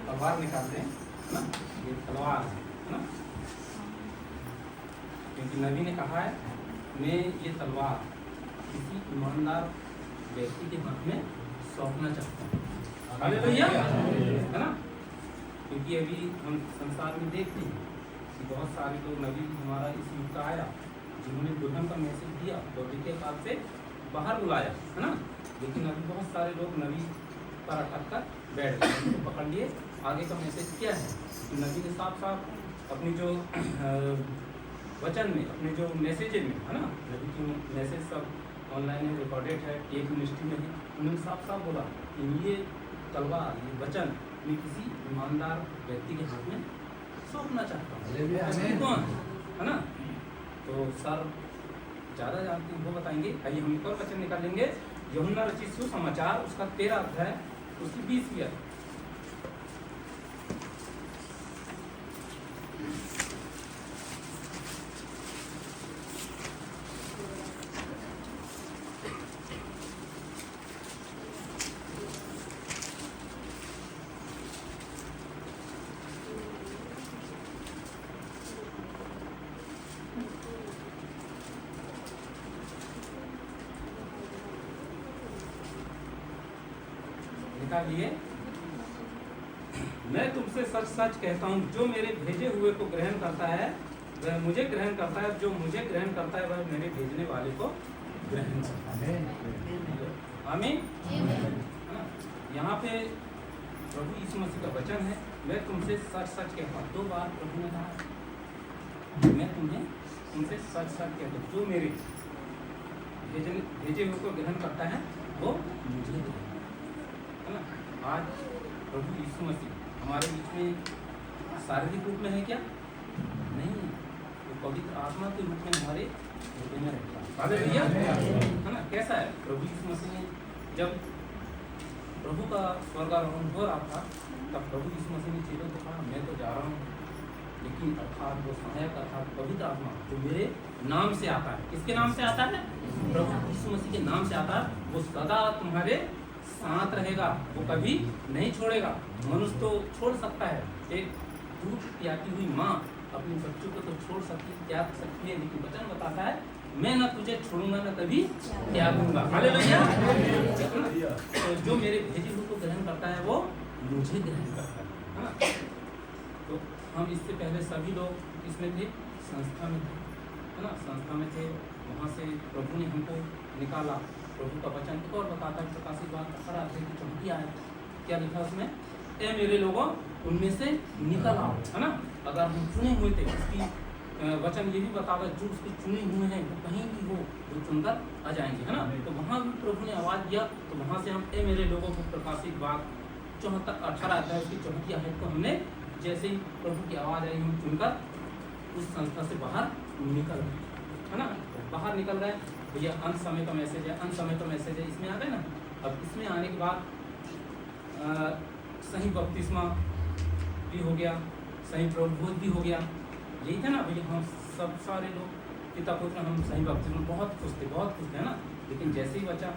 तलवार निकाल दें, है ना, ये तलवार है ना, क्योंकि नबी ने कहा है मैं ये तलवार किसी ईमानदार व्यक्ति के हाथ में सौंपना चाहता हूँ। हालेलुया, है ना, क्योंकि अभी हम संसार में देखते हैं कि बहुत सारे लोग, नबी हमारा इस युग का आया जिन्होंने दुल्हन का मैसेज दिया और के काल से बाहर बुलाया, है ना, लेकिन अभी बहुत सारे लोग नबी पर अटक कर बैठ गए, उनको पकड़ लिए। आगे का मैसेज क्या है कि नबी ने साफ साफ अपनी जो वचन में, अपने जो मैसेज में, है ना, नबी की मैसेज सब ऑनलाइन है, रिकॉर्डेड है, एक मिनिस्ट्री में है, उन्होंने साफ साफ बोला कि ये तलवार, ये वचन मैं किसी ईमानदार व्यक्ति के हाथ में सौंपना चाहता हूँ। कौन है ना, तो सर ज़्यादा जानते हैं वो बताएंगे। आइए हम एक और वचन निकाल लेंगे, यूहन्ना रचित सुसमाचार उसका 13 अध्याय उसकी 20वीं आयत। निकालिए, मैं तुमसे सच सच कहता हूँ जो मेरे भेजे हुए को ग्रहण करता है वह मुझे ग्रहण करता है, जो मुझे ग्रहण करता है वह मेरे भेजने वाले को ग्रहण करता है। आमीन। यहाँ पे प्रभु यीशु मसीह का वचन है, मैं तुमसे सच सच कहता हूँ। 2 बार प्रभु ने कहा मैं तुमसे सच सच कहता हूँ, जो मेरे भेजे हुए को ग्रहण करता है वो मुझे, है ना। आज प्रभु यीशु मसीह हमारे बीच में शारीरिक रूप में है क्या? नहीं, वो पवित्र आत्मा के रूप में हमारे हृदय में रहता है। हालेलुया, है ना। कैसा है? प्रभु यीशु मसीह ने जब प्रभु का स्वर्गारोहण हो रहा था तब प्रभु यीशु मसीह ने चेलों को कहा मैं तो जा रहा हूँ, लेकिन अर्थात वो सहायक अर्थात पवित्र आत्मा जो मेरे नाम से आता है। किसके नाम से आता है? प्रभु यीशु मसीह के नाम से आता है। वो सदा तुम्हारे साथ रहेगा, वो कभी नहीं छोड़ेगा। मनुष्य तो छोड़ सकता है, एक दूध पियाती हुई माँ अपने बच्चों को तो छोड़ सकती, त्याग सकती है, लेकिन वचन बताता है मैं न तुझे छोड़ूंगा न कभी त्यागूंगा। हालेलुया। तो जो मेरे भेजे हुए को ग्रहण करता है वो मुझे ग्रहण करता है ना। तो हम इससे पहले सभी लोग इसमें थे, संस्था में थे, है ना, संस्था में थे। वहाँ से प्रभु ने हमको निकाला। प्रभु का वचन एक और बताता है, प्रकाशित वाक्य 18 अध्याय की 24 आयत, क्या लिखा उसमें? ए मेरे लोगों उनमें से निकल आओ, है ना। अगर हम चुने हुए थे, उसकी वचन ये भी बताता जो उसके चुने हुए हैं वो कहीं भी हो वो चुनकर आ जाएंगे, है ना। तो वहाँ भी प्रभु ने आवाज़ दिया, तो वहाँ से हम ए मेरे लोगों को प्रकाशित वाक्य 18 अध्याय उसकी 24 आयत को हमने जैसे ही प्रभु की आवाज़ आई हम चुनकर उस संस्था से बाहर निकल गए, है ना। बाहर निकल गए। भैया अंत समय का मैसेज है, अंत समय का मैसेज है, इसमें आ गए ना। अब इसमें आने के बाद सही बपतिस्मा भी हो गया, सही प्रभुभोज भी हो गया। यही था ना भैया, हम सब सारे लोग पिता पुत्र हम सही बपतिस्मा बहुत खुश थे, बहुत खुश थे, है ना। लेकिन जैसे ही बचा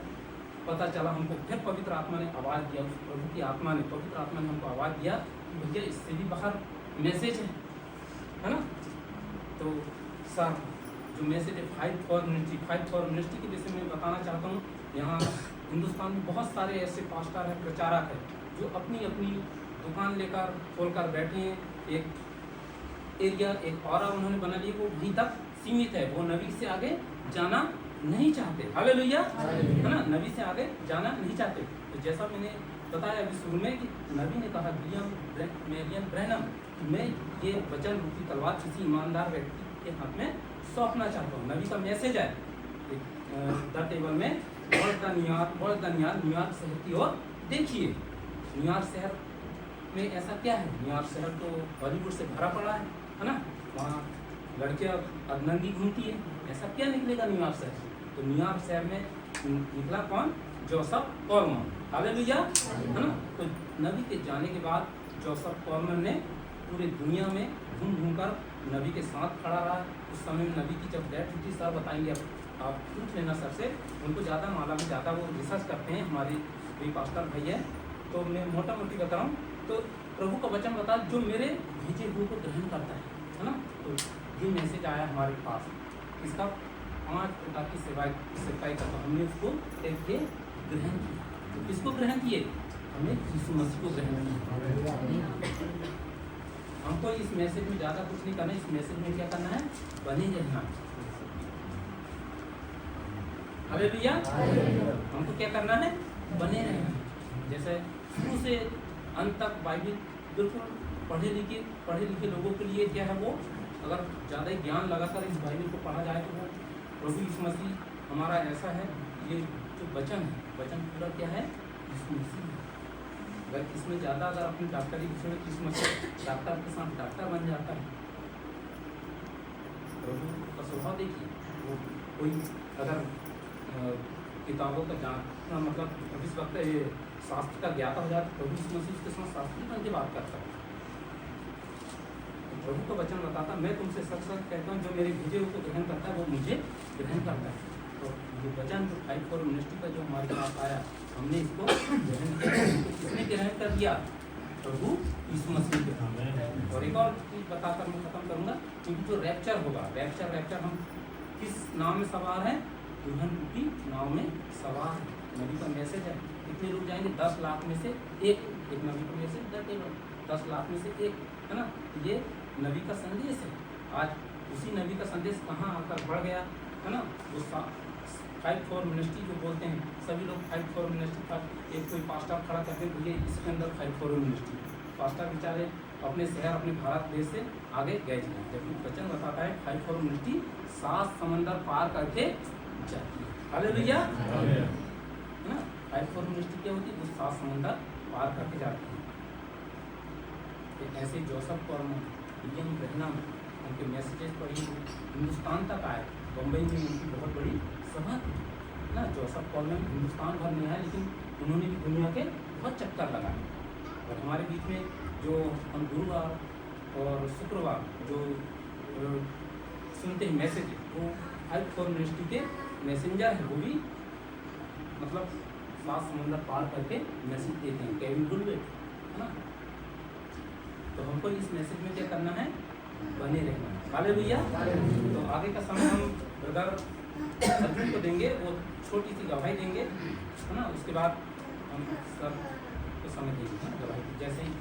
पता चला हमको, फिर पवित्र आत्मा ने आवाज़ दिया, उस प्रभु की आत्मा ने, पवित्र आत्मा ने हमको आवाज़ दिया कि भैया इससे भी बाहर मैसेज है ना। तो सर जो मैसेज है फाइट फॉर मिनिस्ट्री के विषय में बताना चाहता हूँ। यहाँ हिंदुस्तान में बहुत सारे ऐसे पास्टर हैं, प्रचारक हैं जो अपनी अपनी दुकान लेकर खोलकर बैठे हैं। एक एरिया, एक औरा उन्होंने बना लिया, वो वहीं तक सीमित है, वो नबी से आगे जाना नहीं चाहते। हालेलुया, है ना, नबी से आगे जाना नहीं चाहते। तो जैसा मैंने बताया अभी शुरू में कि नबी ने कहा मेरियन ब्रैनम कि मैं ये वचन रूपी तलवार किसी ईमानदार व्यक्ति के हाथ में सौंपना चाहता हूँ। नबी का मैसेज है द टेबल में, न्यूयॉर्क शहर की ओर देखिए। न्यूयॉर्क शहर में ऐसा क्या है? न्यूयॉर्क शहर तो बॉलीवुड से भरा पड़ा है ना। वहाँ लड़कियाँ अदनंगी घूमती है, ऐसा क्या निकलेगा न्यूयॉर्क शहर से? तो न्यूयॉर्क शहर में निकला कौन? जोसेफ कॉलमन। हालेलुया, है ना। तो नबी के जाने के बाद जोसेफ कॉलमन ने पूरी दुनिया में घूम घूम कर नबी के साथ खड़ा रहा। उस समय में नबी की जब डेथ हुई, सर बताएंगे, अब आप पूछ लेना सर से, उनको ज़्यादा मालूम है, ज़्यादा वो रिसर्च करते हैं, हमारे भी पास्टर भाई है। तो मैं मोटा मोटी बता रहा हूँ तो प्रभु का वचन बता, जो मेरे भेजे हुए को ग्रहण करता है ना। तो ये मैसेज आया हमारे पास, इसका 5 प्रकार की सेवाई करता, हमने उसको एक के ग्रहण किया। तो किसको ग्रहण किए? हमें यीशु मसीह को ग्रहण किया। हमको इस मैसेज में ज़्यादा कुछ नहीं करना, इस मैसेज में क्या करना है? बने रहना। हालेलुया। हमको क्या करना है? बने रहना। जैसे शुरू से अंत तक बाइबल बिल्कुल पढ़े लिखे लोगों के लिए क्या है, वो अगर ज़्यादा ही ज्ञान लगाकर इस बाइबल को पढ़ा जाए तो वो प्रभु यीशु मसीह हमारा ऐसा है, ये जो वचन है, वचन पूरा क्या है? यीशु मसीह। अगर इसमें ज़्यादा अगर अपनी डॉक्टरी विषय में यीशु मसीह डॉक्टर के साथ डॉक्टर बन जाता है। प्रभु का स्वभाव देखिए, वो कोई अगर किताबों का जानना मतलब इस वक्त ये शास्त्र का ज्ञाता हो जाता, प्रभु यीशु मसीह के साथ शास्त्री बन के बात करता है। प्रभु का वचन बताता, मैं तुमसे सच सच कहता हूँ, जो मेरे भेजे हुए को ग्रहण करता है वो मुझे ग्रहण करता है। तो ये वचन जो फाइट फॉर मिनिस्ट्री का जो हमारे पास आया, हमने इसको ग्रहण किया। किसने ग्रहण कर दिया? प्रभु यीशु मसीह के सामने। और एक और चीज़ बताकर मैं खत्म करूँगा, क्योंकि जो रैप्चर होगा, रैप्चर हम किस नाव में सवार हैं? दुल्हन रूपी नाव में सवार है। नबी का मैसेज है, कितने लोग जाएंगे? 10 लाख में से एक नबी का मैसेज 10 लाख में से एक, है ना। ये नबी का संदेश है। आज उसी नबी का संदेश कहाँ आकर बढ़ गया, है ना। वो फाइट फॉर मिनिस्ट्री जो बोलते हैं, सभी लोग फाइट फॉर मिनिस्ट्री पर एक कोई पास्टर खड़ा करते हैं, भैया इसके अंदर फाइट फॉर मिनिस्ट्री। पास्टर बेचारे अपने शहर, अपने भारत देश से आगे गए थे, जबकि वचन बताता है फाइट फॉर मिनिस्ट्री 7 समंदर पार करके जाती है। हालेलुया, है ना। फाइट फॉर मिनिस्ट्री क्या होती है? वो 7 समंदर पार करके जाती है। तो ऐसे जोसेफ को विलियम ब्रैनम उनके मैसेजेस पढ़ी, हिंदुस्तान तक आए। बम्बई में उनकी बहुत बड़ी सभा थी ना। जोसेफ कॉलम हिंदुस्तान भर में है, लेकिन उन्होंने भी दुनिया के बहुत चक्कर लगाए। और हमारे बीच में जो हम गुरुवार और शुक्रवार जो सुनते हैं मैसेज, वो फाइट फॉर मिनिस्ट्री के मैसेंजर है। वो भी मतलब 7 समुंदर पार करके मैसेज देते हैं, केविन बुलवेट, है ना। तो हमको इस मैसेज में क्या करना है? बने रहना। हालेलुया। तो आगे का समय हम ब्रदर अर्जुन को देंगे, वो छोटी सी गवाही देंगे, है ना। उसके बाद हम सब को समय देंगे गवाही, जैसे ही